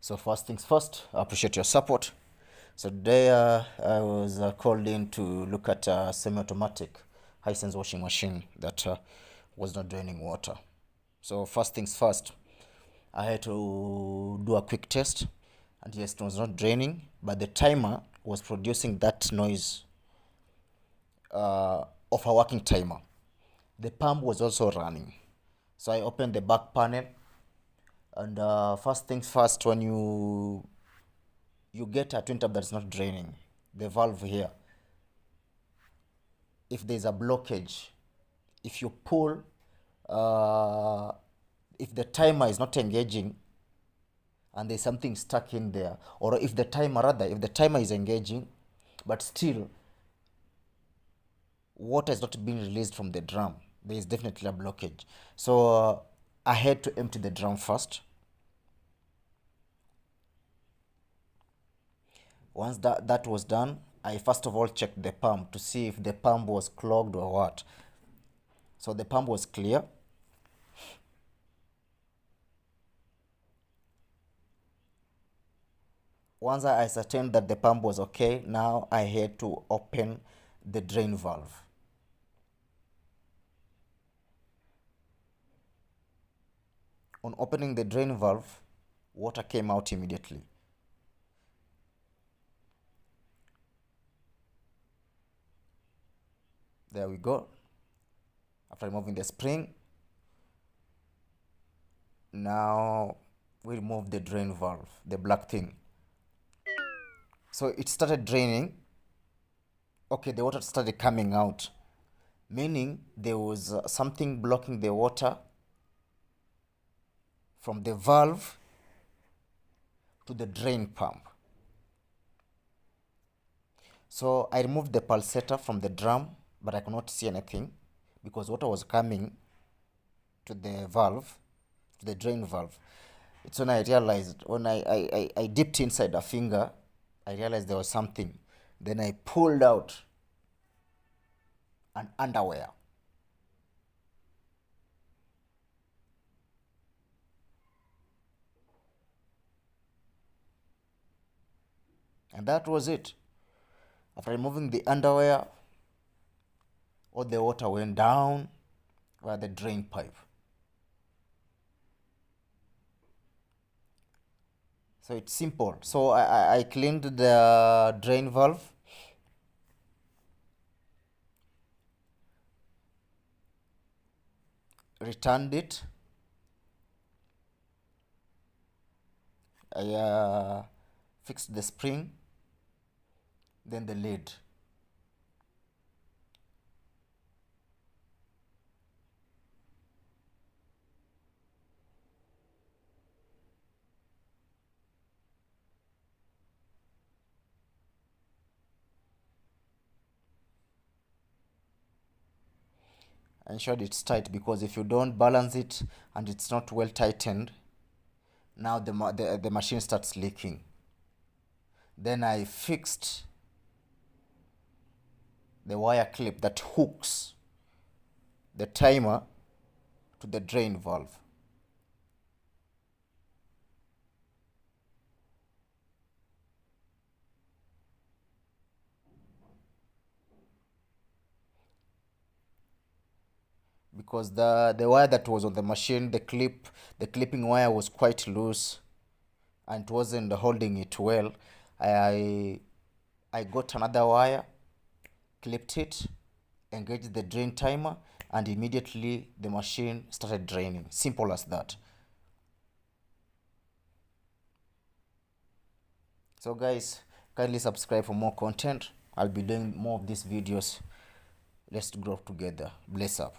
So first things first, I appreciate your support. So today I was called in to look at a semi-automatic Hisense washing machine that was not draining water. So first things first, I had to do a quick test, and yes, it was not draining, but the timer was producing that noise of a working timer. The pump was also running. So I opened the back panel, and first things first, when you get a twin tap that's not draining, the valve here, if there's a blockage, if you pull, if the timer is not engaging and there's something stuck in there, or if the timer is engaging but still water is not being released from the drum, there is definitely a blockage. So I had to empty the drum first. Once that was done, I first of all checked the pump to see if the pump was clogged or what. So the pump was clear. Once I ascertained that the pump was okay, now I had to open the drain valve. On opening the drain valve, water came out immediately. There we go. After removing the spring, now we remove the drain valve, the black thing. So it started draining. Okay, the water started coming out, meaning there was something blocking the water from the valve to the drain pump. So I removed the pulsator from the drum, but I could not see anything because water was coming to the valve, to the drain valve. It's when I realized, when I dipped inside a finger, I realized there was something. Then I pulled out an underwear. And that was it. After removing the underwear, all the water went down via the drain pipe. So it's simple. So I cleaned the drain valve. Returned it. I fixed the spring, then the lid. Ensured it's tight, because if you don't balance it and it's not well tightened, now the machine starts leaking. Then I fixed the wire clip that hooks the timer to the drain valve. Because the wire that was on the machine, the clipping wire was quite loose and it wasn't holding it well. I got another wire, clipped it, engaged the drain timer, and immediately the machine started draining. Simple as that. So guys, kindly subscribe for more content. I'll be doing more of these videos. Let's grow together. Bless up.